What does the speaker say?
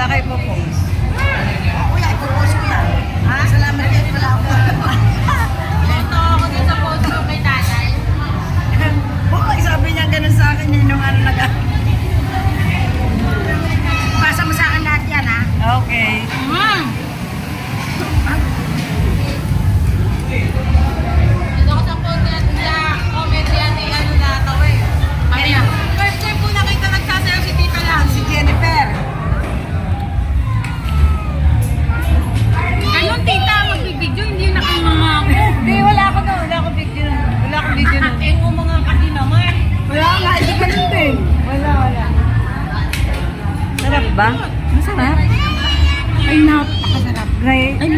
wala kayo po post. Kuya, ipopost ko yan. Ha? Salamat kayo, wala ako. Ito ako din sa post ko kay tatay. Oo, sabi niya ganun sa akin yun yung ano Pasa mo sa akin lahat yan, ha? Okay. Ito ako sa post na comment yan ni ano na ito eh. Kaya, first time po nakita nagsasayaw si Tita lang. Si Jennifer. Ganun Tita, magbibidyo, hindi na kayo mga ako. Hindi, wala ako na. Wala akong video nun. Wala akong video nun. Eh, mo mga kasi naman. Wala nga, hindi ganun din. Wala. Sarap ba? Masarap. Ay, napakasarap. Right? Ay,